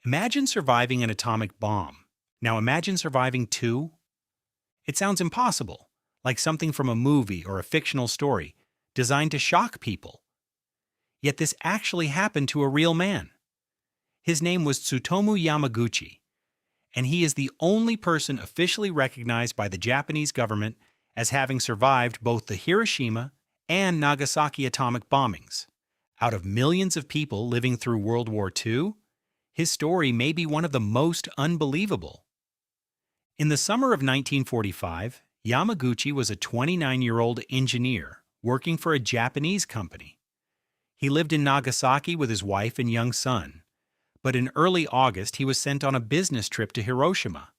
Imagine surviving an atomic bomb. Now imagine surviving two. It sounds impossible, like something from a movie or a fictional story designed to shock people. Yet this actually happened to a real man. His name was Tsutomu Yamaguchi, and he is the only person officially recognized by the Japanese government as having survived both the Hiroshima and Nagasaki atomic bombings. Out of millions of people living through World War II, his story may be one of the most unbelievable. In the summer of 1945, Yamaguchi was a 29-year-old engineer working for a Japanese company. He lived in Nagasaki with his wife and young son, but in early August he was sent on a business trip to Hiroshima.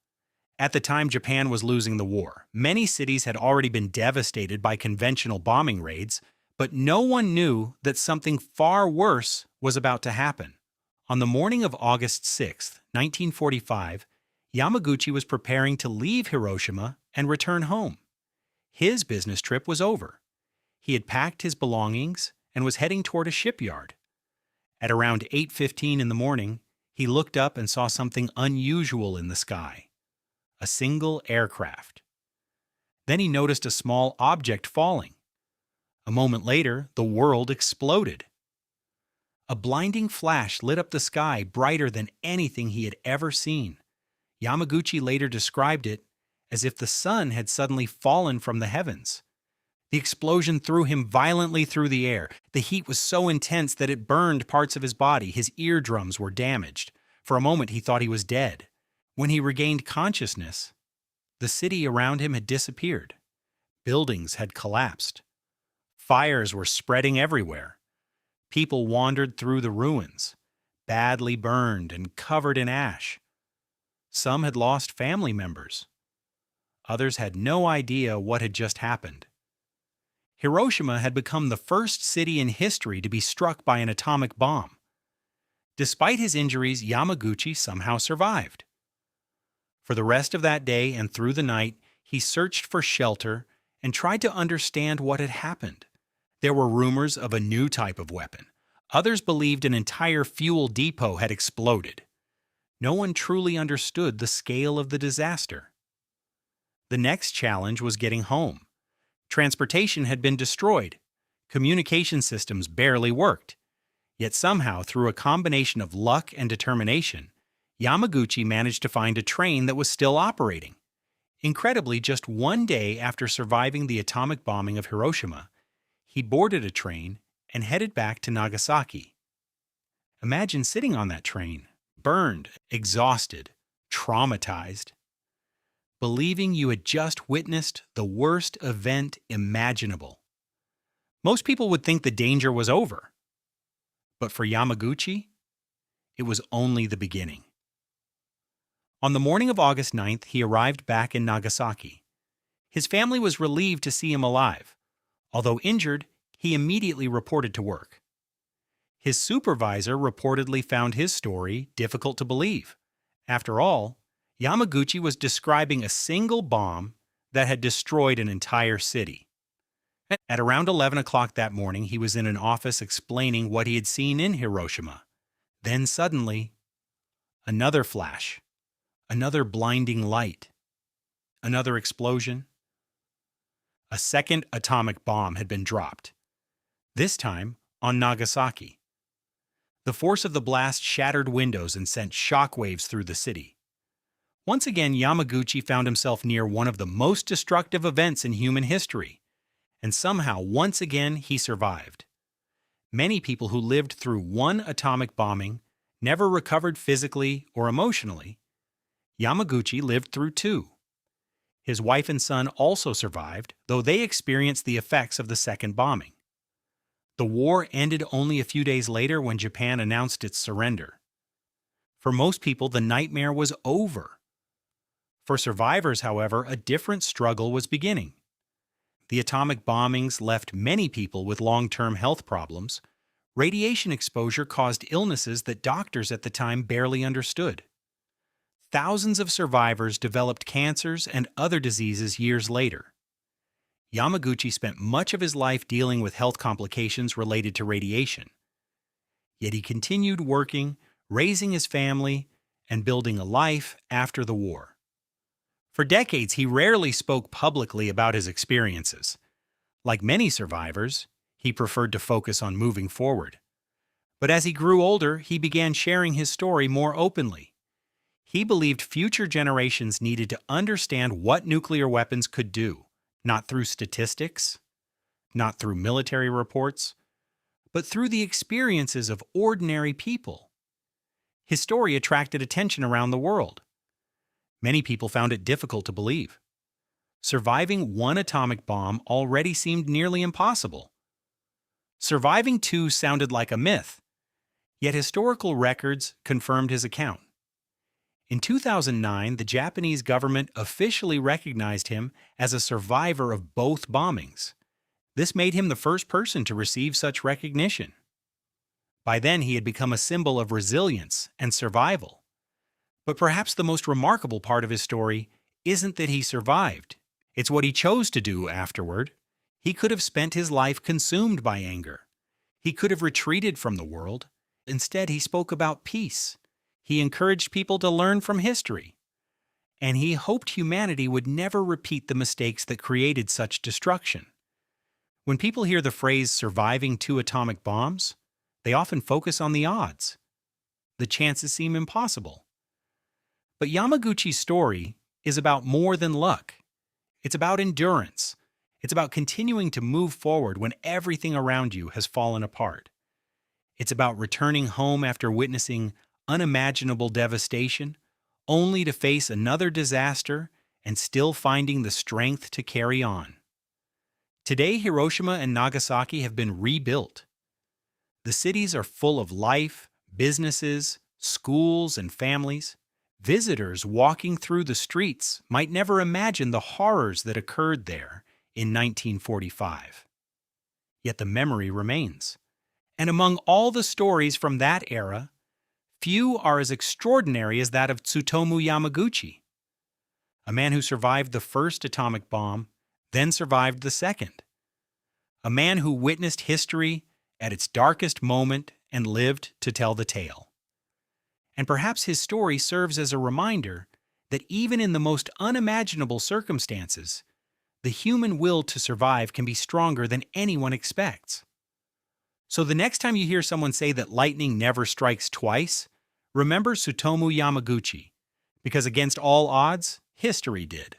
At the time Japan was losing the war, many cities had already been devastated by conventional bombing raids, but no one knew that something far worse was about to happen. On the morning of August 6, 1945, Yamaguchi was preparing to leave Hiroshima and return home. His business trip was over. He had packed his belongings and was heading toward a shipyard. At around 8:15 in the morning, he looked up and saw something unusual in the sky. A single aircraft. Then he noticed a small object falling. A moment later, the world exploded. A blinding flash lit up the sky brighter than anything he had ever seen. Yamaguchi later described it as if the sun had suddenly fallen from the heavens. The explosion threw him violently through the air. The heat was so intense that it burned parts of his body. His eardrums were damaged. For a moment he thought he was dead. When he regained consciousness, the city around him had disappeared. Buildings had collapsed. Fires were spreading everywhere. People wandered through the ruins, badly burned and covered in ash. Some had lost family members. Others had no idea what had just happened. Hiroshima had become the first city in history to be struck by an atomic bomb. Despite his injuries, Yamaguchi somehow survived. For the rest of that day and through the night, he searched for shelter and tried to understand what had happened. There were rumors of a new type of weapon. Others believed an entire fuel depot had exploded. No one truly understood the scale of the disaster. The next challenge was getting home. Transportation had been destroyed. Communication systems barely worked. Yet somehow, through a combination of luck and determination, Yamaguchi managed to find a train that was still operating. Incredibly, just one day after surviving the atomic bombing of Hiroshima, he boarded a train and headed back to Nagasaki. Imagine sitting on that train, burned, exhausted, traumatized, believing you had just witnessed the worst event imaginable. Most people would think the danger was over. But for Yamaguchi, it was only the beginning. On the morning of August 9th, he arrived back in Nagasaki. His family was relieved to see him alive. Although injured, he immediately reported to work. His supervisor reportedly found his story difficult to believe. After all, Yamaguchi was describing a single bomb that had destroyed an entire city. At around 11 o'clock that morning, he was in an office explaining what he had seen in Hiroshima. Then suddenly, another flash, another blinding light, another explosion. A second atomic bomb had been dropped, this time on Nagasaki. The force of the blast shattered windows and sent shockwaves through the city. Once again, Yamaguchi found himself near one of the most destructive events in human history, and somehow, once again, he survived. Many people who lived through one atomic bombing never recovered physically or emotionally. Yamaguchi lived through two. His wife and son also survived, though they experienced the effects of the second bombing. The war ended only a few days later when Japan announced its surrender. For most people, the nightmare was over. For survivors, however, a different struggle was beginning. The atomic bombings left many people with long-term health problems. Radiation exposure caused illnesses that doctors at the time barely understood. Thousands of survivors developed cancers and other diseases years later. Yamaguchi spent much of his life dealing with health complications related to radiation. Yet he continued working, raising his family, and building a life after the war. For decades, he rarely spoke publicly about his experiences. Like many survivors, he preferred to focus on moving forward. But as he grew older, he began sharing his story more openly. He believed future generations needed to understand what nuclear weapons could do, not through statistics, not through military reports, but through the experiences of ordinary people. His story attracted attention around the world. Many people found it difficult to believe. Surviving one atomic bomb already seemed nearly impossible. Surviving two sounded like a myth, yet historical records confirmed his account. In 2009, the Japanese government officially recognized him as a survivor of both bombings. This made him the first person to receive such recognition. By then, he had become a symbol of resilience and survival. But perhaps the most remarkable part of his story isn't that he survived. It's what he chose to do afterward. He could have spent his life consumed by anger. He could have retreated from the world. Instead, he spoke about peace. He encouraged people to learn from history. And he hoped humanity would never repeat the mistakes that created such destruction. When people hear the phrase surviving two atomic bombs, they often focus on the odds. The chances seem impossible. But Yamaguchi's story is about more than luck. It's about endurance. It's about continuing to move forward when everything around you has fallen apart. It's about returning home after witnessing unimaginable devastation, only to face another disaster and still finding the strength to carry on. Today, Hiroshima and Nagasaki have been rebuilt. The cities are full of life, businesses, schools, and families. Visitors walking through the streets might never imagine the horrors that occurred there in 1945. Yet the memory remains. And among all the stories from that era, few are as extraordinary as that of Tsutomu Yamaguchi, a man who survived the first atomic bomb, then survived the second. A man who witnessed history at its darkest moment and lived to tell the tale. And perhaps his story serves as a reminder that even in the most unimaginable circumstances, the human will to survive can be stronger than anyone expects. So the next time you hear someone say that lightning never strikes twice, remember Tsutomu Yamaguchi, because against all odds, history did.